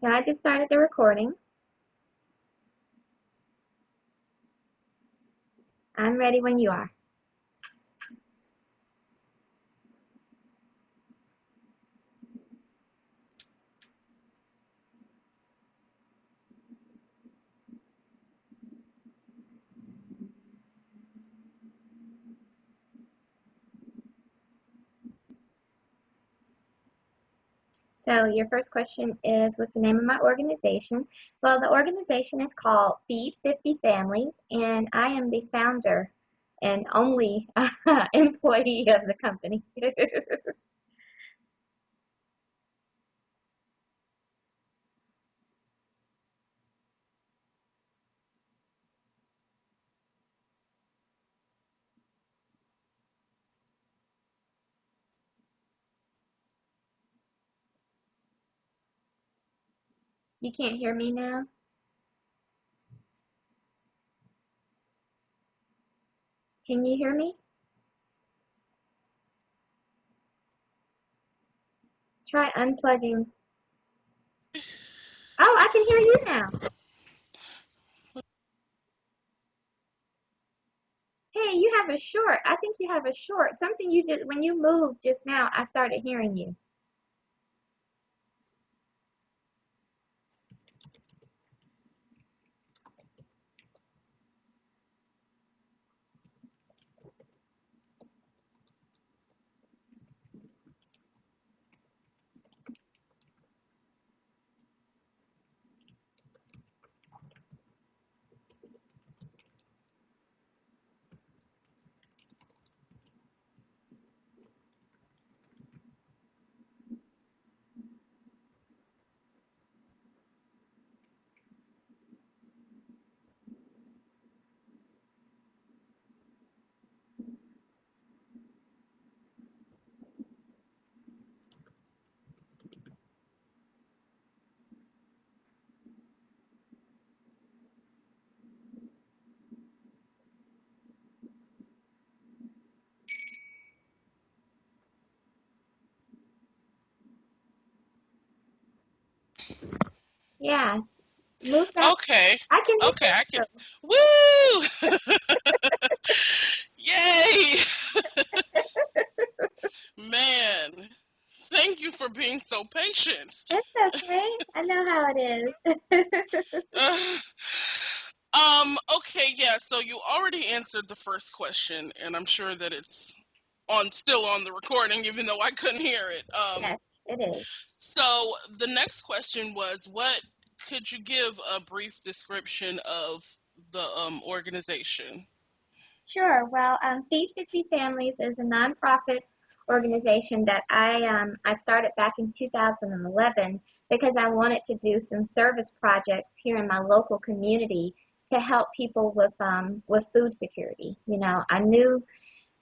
So I just started the recording. I'm ready when you are. So your first question is, what's the name of my organization? Well, the organization is called Feed 50 Families, and I am the founder and only employee of the company. You can't hear me now? Can you hear me? Try unplugging. Oh, I can hear you now. Hey, you have a short. I think you have a short. Something you just, when you moved just now, I started hearing you. Yeah, move back. Okay. I can hear Okay, I can. you. Woo! Yay! Man, thank you for being so patient. It's okay. I know how it is. Uh, okay, yeah, so you already answered the first question, and I'm sure that it's still on the recording, even though I couldn't hear it. Yes, it is. So the next question was, what could you give a brief description of the organization? Sure. Well, Feed 50 Families is a nonprofit organization that I started back in 2011 because I wanted to do some service projects here in my local community to help people with food security. You know, I knew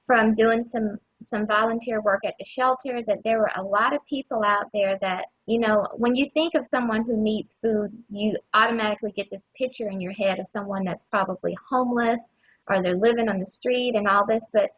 from doing some volunteer work at the shelter that there were a lot of people out there that, you know, when you think of someone who needs food, you automatically get this picture in your head of someone that's probably homeless or they're living on the street and all this, but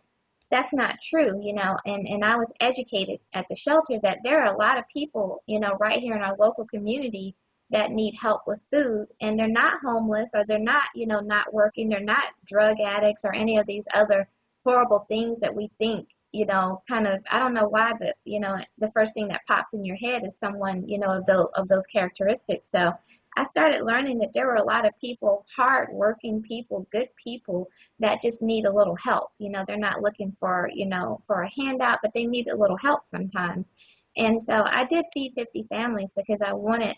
that's not true, you know. And I was educated at the shelter that there are a lot of people, you know, right here in our local community that need help with food, and they're not homeless, or they're not, you know, not working, they're not drug addicts or any of these other horrible things that we think, you know, kind of, I don't know why, but you know, the first thing that pops in your head is someone, you know, of those characteristics. So I started learning that there were a lot of people, hard working people, good people, that just need a little help. You know, they're not looking for, you know, for a handout, but they need a little help sometimes. And so I did Feed 50 Families because I wanted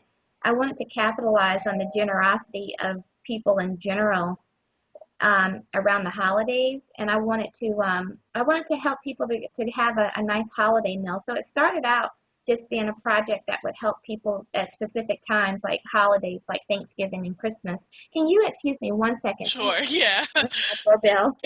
to capitalize on the generosity of people in general, around the holidays, and I wanted to help people to have a nice holiday meal. So it started out just being a project that would help people at specific times, like holidays, like Thanksgiving and Christmas. Can you excuse me 1 second? Someone Sure, yeah. ringing my doorbell.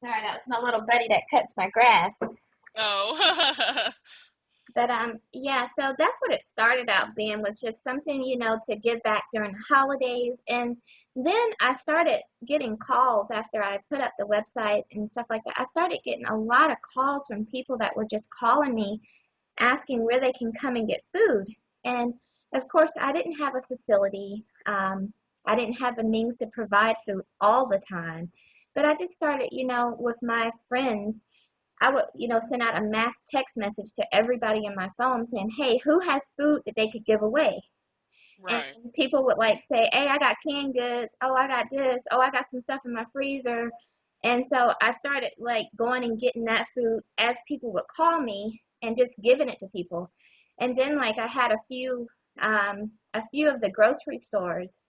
Sorry, that was my little buddy that cuts my grass. Oh. But yeah, so that's what it started out being, was just something, to give back during the holidays. And then I started getting calls after I put up the website and stuff like that. I started getting a lot of calls from people that were just calling me asking where they can come and get food. And of course, I didn't have a facility. I didn't have the means to provide food all the time. But I just started, with my friends. I would, send out a mass text message to everybody in my phone saying, hey, who has food that they could give away? And Right. people would like say, hey, I got canned goods. Oh, I got this. Oh, I got some stuff in my freezer. And so I started like going and getting that food as people would call me and just giving it to people. And then like I had a few of the grocery stores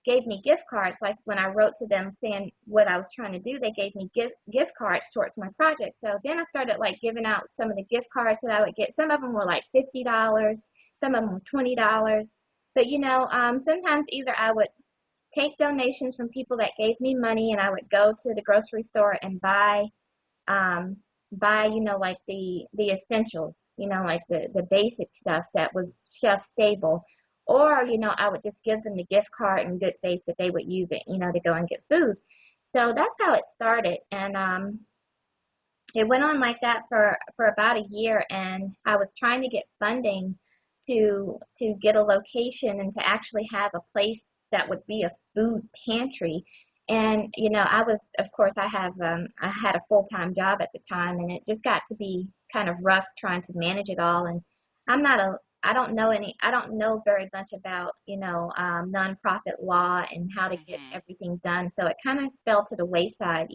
gave me gift cards. Like when I wrote to them saying what I was trying to do, they gave me gift cards towards my project. So then I started like giving out some of the gift cards that I would get. Some of them were like $50, some of them were $20. But sometimes either I would take donations from people that gave me money, and I would go to the grocery store and um, buy, like the essentials, like the basic stuff that was shelf stable. Or, I would just give them the gift card in good faith that they would use it, to go and get food. So that's how it started. And it went on like that for about a year, and I was trying to get funding to get a location and to actually have a place that would be a food pantry. And I was, of course, I had a full-time job at the time, and it just got to be kind of rough trying to manage it all. And I'm not a I don't know very much about nonprofit law and how to get Mhm. everything done, so it kind of fell to the wayside,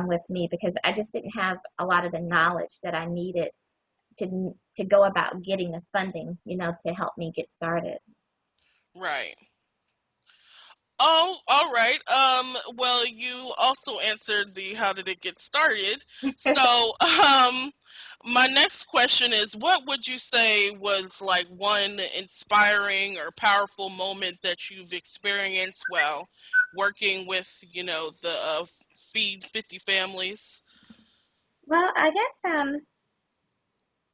with me, because I just didn't have a lot of the knowledge that I needed to go about getting the funding, to help me get started. Right. Oh, all right. Well, you also answered the how did it get started. So, my next question is, what would you say was like one inspiring or powerful moment that you've experienced while working with, the Feed 50 families? Well, I guess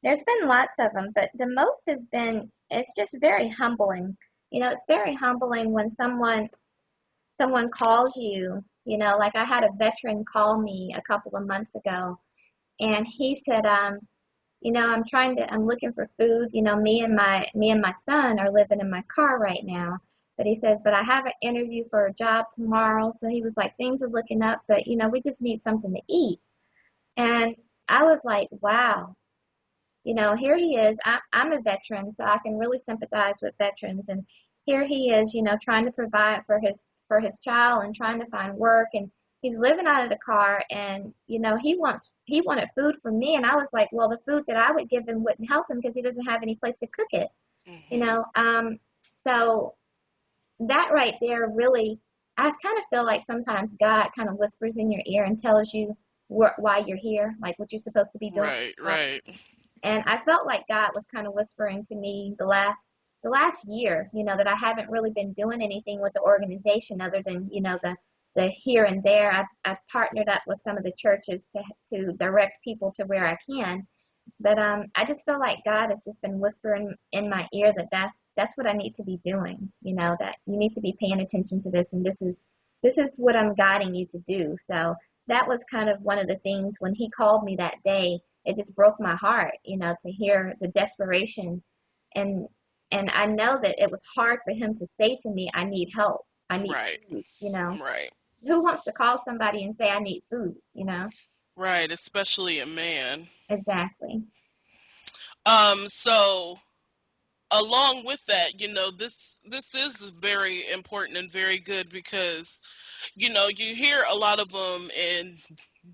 there's been lots of them, but the most has been, it's just very humbling. It's very humbling when someone calls you, like I had a veteran call me a couple of months ago, and he said, I'm looking for food. Me and my son are living in my car right now. But he says, but I have an interview for a job tomorrow. So he was like, things are looking up, but we just need something to eat. And I was like, wow, here he is. I'm a veteran, so I can really sympathize with veterans. And here he is, trying to provide for his child and trying to find work. And he's living out of the car. And he wanted food from me. And I was like, well, the food that I would give him wouldn't help him because he doesn't have any place to cook it. You Mhm. know, so that right there really, I kind of feel like sometimes God kind of whispers in your ear and tells you why you're here, like what you're supposed to be doing Right, in life. right, And I felt like God was kind of whispering to me the last year, that I haven't really been doing anything with the organization other than, the here and there. I've partnered up with some of the churches to direct people to where I can. But I just feel like God has just been whispering in my ear that that's what I need to be doing, that you need to be paying attention to this, and this is what I'm guiding you to do. So that was kind of one of the things when he called me that day. It just broke my heart, to hear the desperation, and and I know that it was hard for him to say to me, I need help. I need right, food. right, Who wants to call somebody and say I need food? right, especially a man. Exactly. So along with that, this is very important and very good because you hear a lot of them in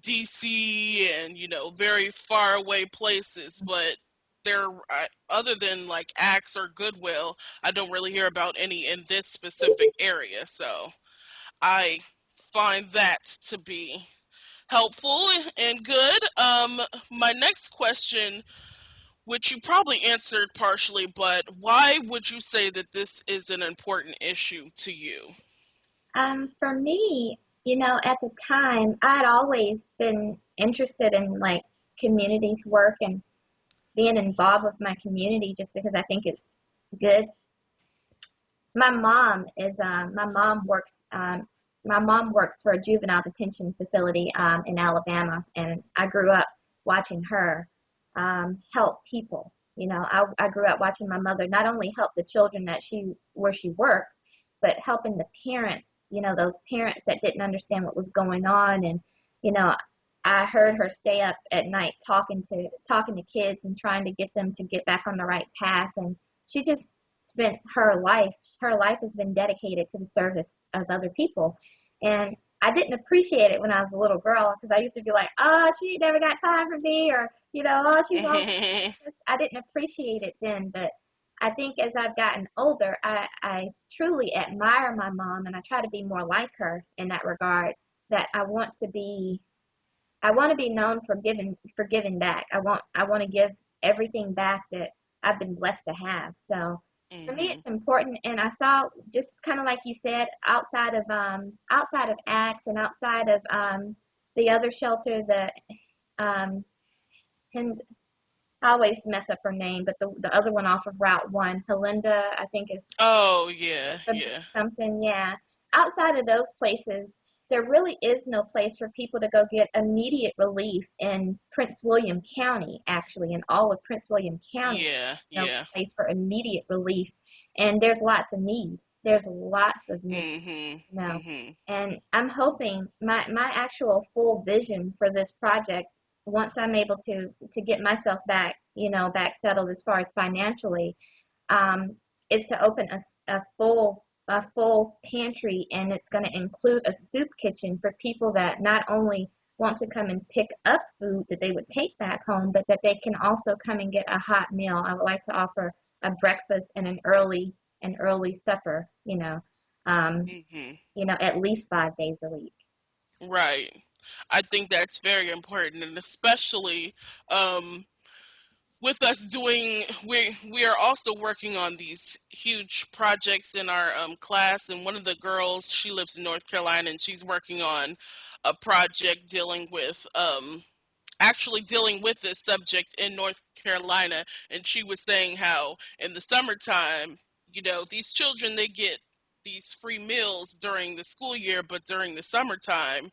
DC and very far away places, but they're other than like Axe or Goodwill, I don't really hear about any in this specific area. So I find that to be helpful and good. My next question, which you probably answered partially, but why would you say that this is an important issue to you? For me, At the time, I had always been interested in like community work and being involved with my community just because I think it's good. My mom works for a juvenile detention facility in Alabama, and I grew up watching her help people. I grew up watching my mother not only help the children that she where she worked, but helping the parents. Those parents that didn't understand what was going on, and you know, I heard her stay up at night talking to kids and trying to get them to get back on the right path, and she just spent her life has been dedicated to the service of other people. And I didn't appreciate it when I was a little girl because I used to be like, oh, she never got time for me, or oh, she's always. I didn't appreciate it then, but I think as I've gotten older, I truly admire my mom, and I try to be more like her in that regard. That I want to be known for giving back. I want to give everything back that I've been blessed to have. So for me, Mhm. it's important. And I saw, just kind of like you said, outside of Acts and outside of the other shelter, the um, Hind, I always mess up her name, but the other one off of Route One, Helinda, I think is Oh yeah, something, yeah, something, yeah. Outside of those places, there really is no place for people to go get immediate relief in Prince William County, actually, in all of Prince William County. yeah, No yeah. place for immediate relief. And there's lots of need. There's lots of need, Mhm. you know. Mhm. And I'm hoping my actual full vision for this project, once I'm able to get myself back, back settled as far as financially, um, is to open a full pantry, and it's going to include a soup kitchen for people that not only want to come and pick up food that they would take back home, but that they can also come and get a hot meal. I would like to offer a breakfast and an early supper, um, Mhm. at least 5 days a week. Right. I think that's very important, and especially um with us doing, we are also working on these huge projects in our class, and one of the girls, she lives in North Carolina, and she's working on a project dealing with actually dealing with this subject in North Carolina. And she was saying how in the summertime, these children, they get these free meals during the school year, but during the summertime,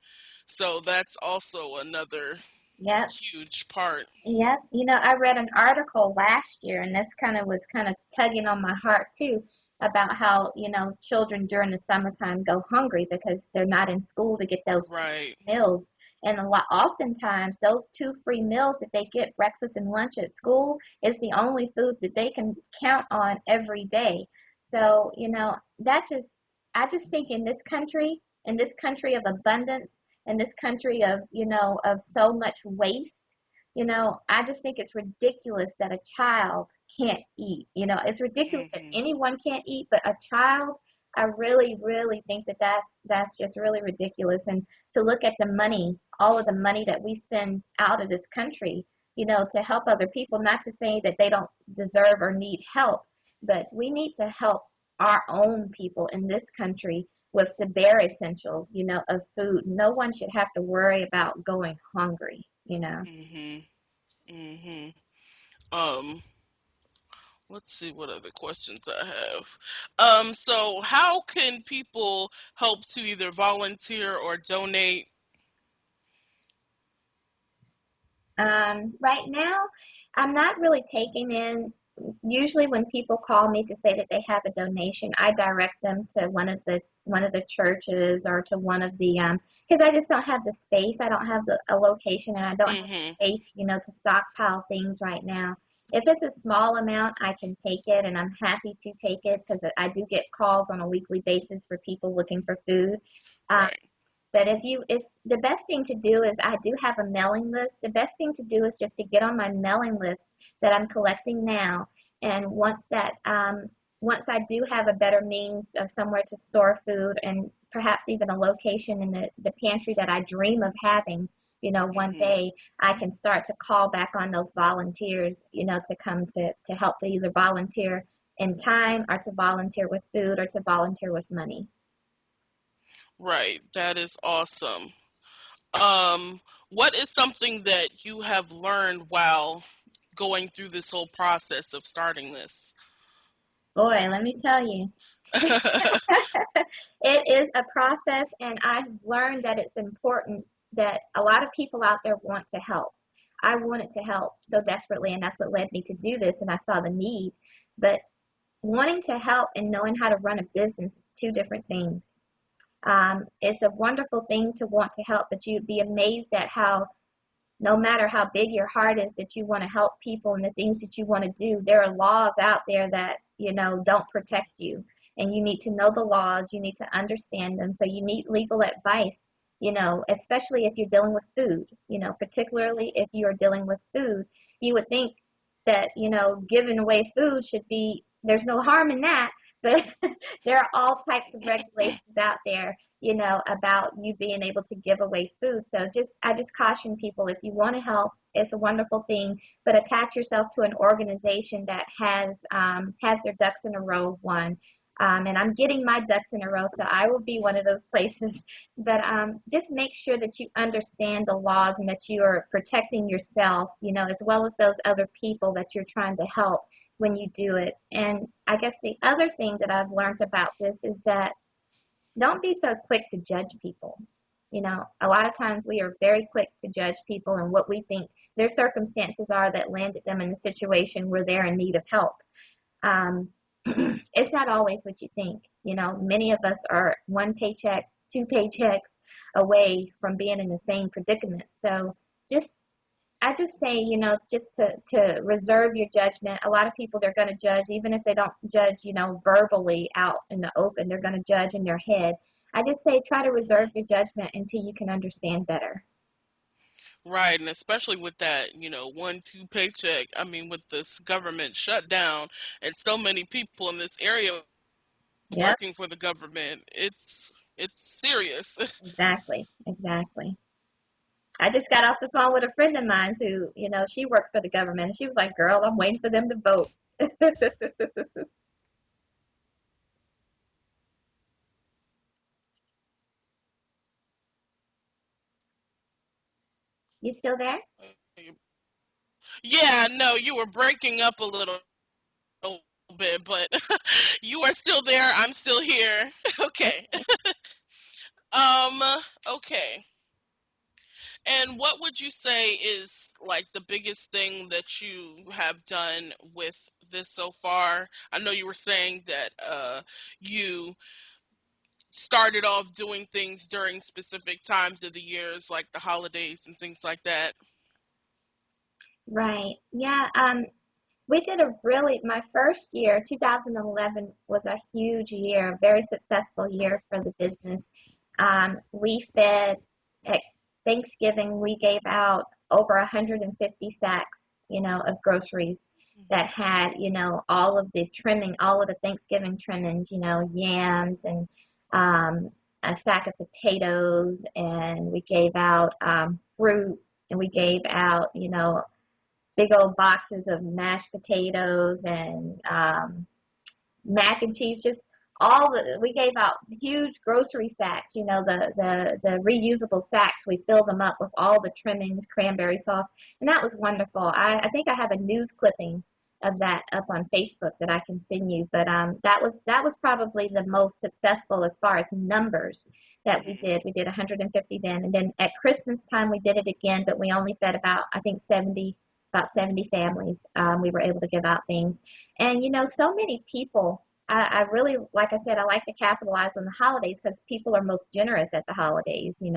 so that's also another Yep. huge part. Yep. I read an article last year, and this kind of tugging on my heart too, about how, children during the summertime go hungry because they're not in school to get those two Right. meals. And oftentimes those two free meals that they get, breakfast and lunch at school, is the only food that they can count on every day. So, I just think in this country of abundance, in this country of so much waste, I just think it's ridiculous that a child can't eat. It's ridiculous that Mhm. anyone can't eat, but a child, I really, really think that that's just really ridiculous. And to look at the money, all of the money that we send out of this country, to help other people, not to say that they don't deserve or need help, but we need to help our own people in this country with the bare essentials, of food. No one should have to worry about going hungry. Mhm. Mhm. Um, let's see what other questions I have. So how can people help to either volunteer or donate? Right now, I'm not really taking in. Usually, when people call me to say that they have a donation, I direct them to one of the churches, or to one of the because I just don't have the space. I don't have a location, and I don't have Mhm. the space, to stockpile things right now. If it's a small amount, I can take it, and I'm happy to take it because I do get calls on a weekly basis for people looking for food. Um, Right. but if the best thing to do is, I do have a mailing list. The best thing to do is just to get on my mailing list that I'm collecting now. And once I do have a better means of somewhere to store food, and perhaps even a location in the pantry that I dream of having, one Mhm. day I can start to call back on those volunteers, to come to help, to either volunteer in time, or to volunteer with food, or to volunteer with money. Right. That is awesome. Um, what is something that you have learned while going through this whole process of starting this? Boy, let me tell you. It is a process, and I've learned that it's important that a lot of people out there want to help. I wanted to help so desperately, and that's what led me to do this, and I saw the need. But wanting to help and knowing how to run a business is two different things. It's a wonderful thing to want to help, but you'd be amazed at how no matter how big your heart is that you want to help people and the things that you want to do, there are laws out there that, don't protect you. And you need to know the laws, you need to understand them. So you need legal advice, especially if you're dealing with food, particularly if you are dealing with food. You would think that, giving away food should be, there's no harm in that, but there are all types of regulations out there about you being able to give away food. So I just caution people, if you want to help, it's a wonderful thing, but attach yourself to an organization that has their ducks in a row, one. And I'm getting my ducks in a row, so I will be one of those places. But just make sure that you understand the laws and that you are protecting yourself, as well as those other people that you're trying to help when you do it. And I guess the other thing that I've learned about this is that don't be so quick to judge people. A lot of times we are very quick to judge people and what we think their circumstances are that landed them in a situation where they're in need of help. Um, it's not always what you think. Many of us are one paycheck, two paychecks away from being in the same predicament. So just I just say, just to reserve your judgment. A lot of people, they're going to judge, even if they don't judge, verbally out in the open, they're going to judge in their head. I just say try to reserve your judgment until you can understand better. Right, and especially with that, one, two paycheck. I mean, with this government shutdown and so many people in this area Yep, working for the government, it's serious. exactly, exactly. I just got off the phone with a friend of mine who, she works for the government, and she was like, "Girl, I'm waiting for them to vote." You still there? Yeah, no, you were breaking up a little bit, but you are still there. I'm still here. Okay. Okay. Um, okay. And what would you say is like the biggest thing that you have done with this so far? I know you were saying that you started off doing things during specific times of the years like the holidays and things like that. Right. Yeah. We did my first year, 2011, was a huge year, a very successful year for the business. We fed at Thanksgiving, we gave out over 150 sacks, of groceries that had, all of the trimming, all of the Thanksgiving trimmings, yams and um, a sack of potatoes, and we gave out fruit, and we gave out, big old boxes of mashed potatoes and mac and cheese, just we gave out huge grocery sacks, the reusable sacks. We filled them up with all the trimmings, cranberry sauce, and that was wonderful. I think I have a news clipping of that up on Facebook that I can send you. But that was probably the most successful as far as numbers that we Hmm. did. We did 150 then, and then at Christmas time we did it again, but we only fed about I think 70 families. We were able to give out things, and so many people. I really, like I said, I like to capitalize on the holidays because people are most generous at the holidays. Hmm.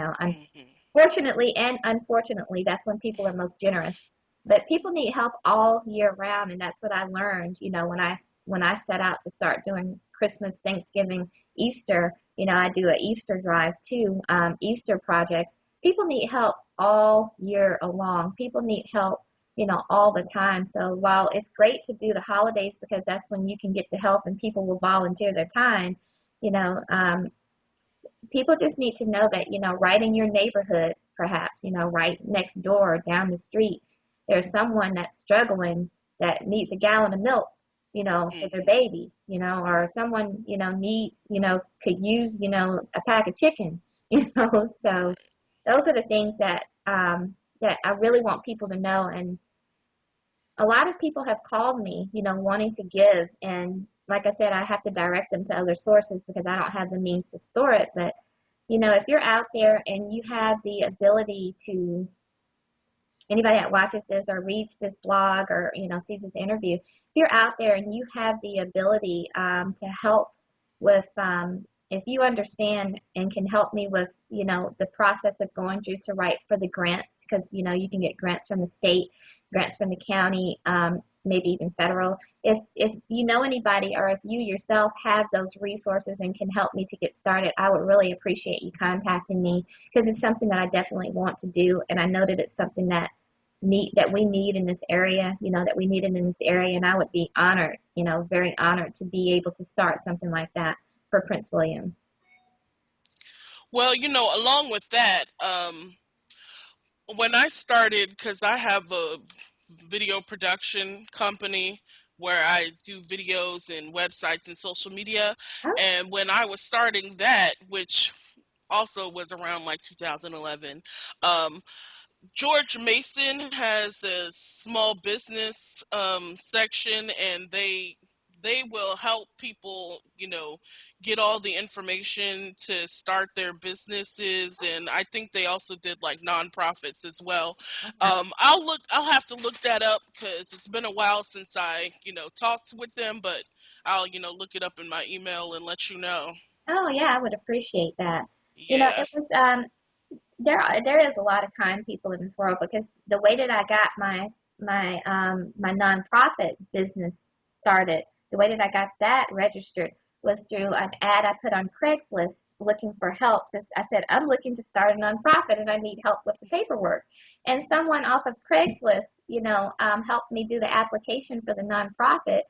Unfortunately and unfortunately, that's when people are most generous. But people need help all year round, and that's what I learned. When I set out to start doing Christmas, Thanksgiving, Easter. I do a Easter drive too, Easter projects. People need help all year long. People need help all the time. So while it's great to do the holidays because that's when you can get the help and people will volunteer their time, you know, um, people just need to know that, right in your neighborhood, perhaps, right next door, down the street, there's someone that's struggling that needs a gallon of milk. for their Hmm. baby, or someone, needs, could use, a pack of chicken, so Right. those are the things that I really want people to know. And a lot of people have called me, wanting to give. And like I said, I have to direct them to other sources because I don't have the means to store it. But, if you're out there and you have the ability to, anybody that watches this or reads this blog or, sees this interview, if you're out there and you have the ability to help with, if you understand and can help me with, the process of going through to write for the grants, because, you can get grants from the state, grants from the county, maybe even federal. If you know anybody or if you yourself have those resources and can help me to get started, I would really appreciate you contacting me because it's something that I definitely want to do. And I know that it's something that we need in this area, that we needed in this area. And I would be honored, very honored to be able to start something like that for Prince William. Well, along with that, when I started, because I have a video production company where I do videos and websites and social media, Oh, and when I was starting that, which also was around like 2011, um, George Mason has a small business section, and they will help people, get all the information to start their businesses, and I think they also did like nonprofits as well. okay. I'll have to look that up because it's been a while since I, talked with them, but I'll, look it up in my email and let you know. Oh, yeah, I would appreciate that. Yeah, It was there is a lot of kind people in this world because the way that I got my nonprofit business started, the way that I got that registered was through an ad I put on Craigslist looking for help. I said I'm looking to start a nonprofit and I need help with the paperwork. And someone off of Craigslist, helped me do the application for the nonprofit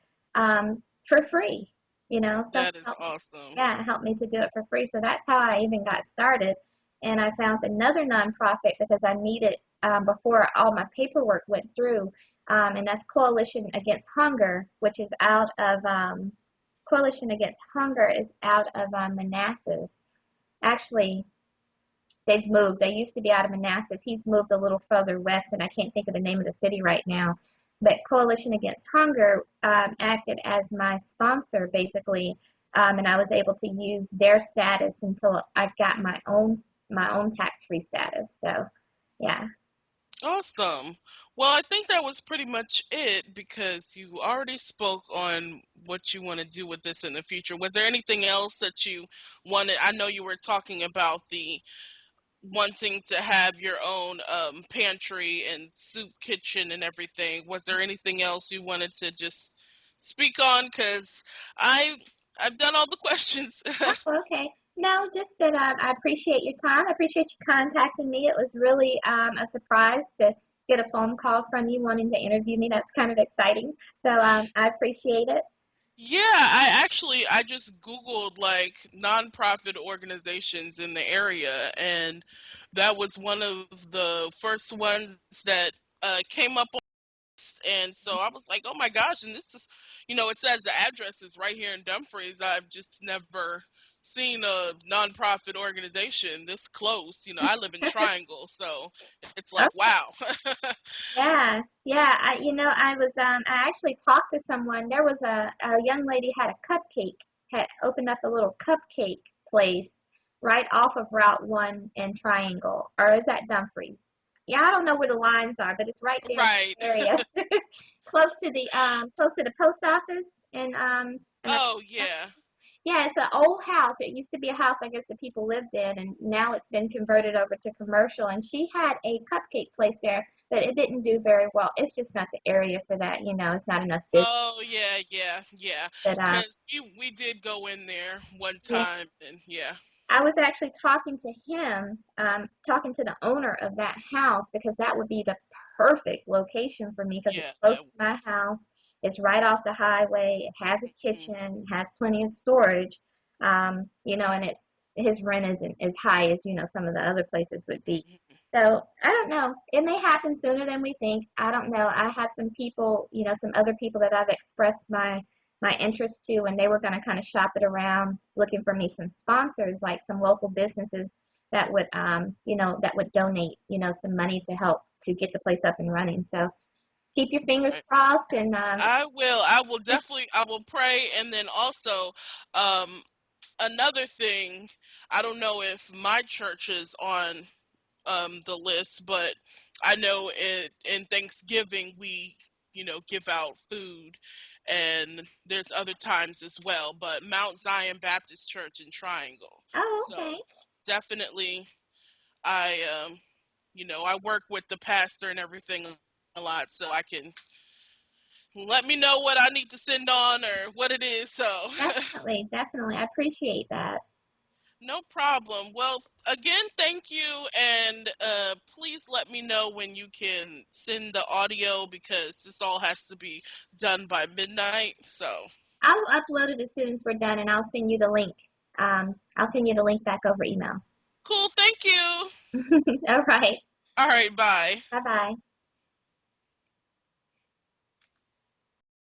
for free. Someone that is helped awesome. yeah, it helped me to do it for free. So that's how I even got started. And I found another nonprofit because I needed, before all my paperwork went through, and that's Coalition Against Hunger, which is out of, Coalition Against Hunger is out of Manassas. Actually, they've moved. They used to be out of Manassas. He's moved a little further west, and I can't think of the name of the city right now. But Coalition Against Hunger acted as my sponsor, basically, and I was able to use their status until I got my own tax-free status. So, yeah. Awesome. Well, I think that was pretty much it because you already spoke on what you want to do with this in the future. Was there anything else that you wanted? I know you were talking about the wanting to have your own pantry and soup kitchen and everything. Was there anything else you wanted to just speak on? Because I I've done all the questions. Oh, okay. No, just that I appreciate your time. I appreciate you contacting me. It was really a surprise to get a phone call from you wanting to interview me. That's kind of exciting. So I appreciate it. Yeah, I just Googled like nonprofit organizations in the area, and that was one of the first ones that came up on this. And so I was like, oh my gosh, and this is, it says the address is right here in Dumfries. I've just never seen a nonprofit organization this close. I live in Triangle, so it's like, wow. Yeah, yeah. I was I actually talked to someone. There was a young lady had a cupcake, had opened up a little cupcake place right off of Route 1 in Triangle, or is that Dumfries? Yeah, I don't know where the lines are, but it's right there in Right. the area, close to the post office, and I Oh yeah. yeah, it's an old house. It used to be a house, I guess, that people lived in, and now it's been converted over to commercial. And she had a cupcake place there, but it didn't do very well. It's just not the area for that, It's not enough business. Oh yeah, yeah, yeah. But Cause we did go in there one yeah, time, and yeah, I was actually talking to him, talking to the owner of that house because that would be the perfect location for me because it's yeah, close that. to my house. It's right off the highway. It has a Mhm. kitchen, has plenty of storage, and it's his rent isn't as high as some of the other places would be. So I don't know. It may happen sooner than we think. I don't know. I have some people, some other people that I've expressed my interest to, and they were going to kind of shop it around, looking for me some sponsors, like some local businesses that would donate, some money to help to get the place up and running. So keep your fingers Right. crossed, and I will. I will definitely. I will pray, and then also, um, another thing. I don't know if my church is on the list, but I know in Thanksgiving we, give out food, and there's other times as well. But Mount Zion Baptist Church in Triangle. oh, So okay, definitely, I I work with the pastor and everything a lot, so I can let me know what I need to send on or what it is. So definitely, definitely, I appreciate that. no problem. Well, again, thank you, and please let me know when you can send the audio because this all has to be done by midnight. So I'll upload it as soon as we're done, and I'll send you the link. I'll send you the link back over email. cool. Thank you. All right. All right. Bye. Bye bye.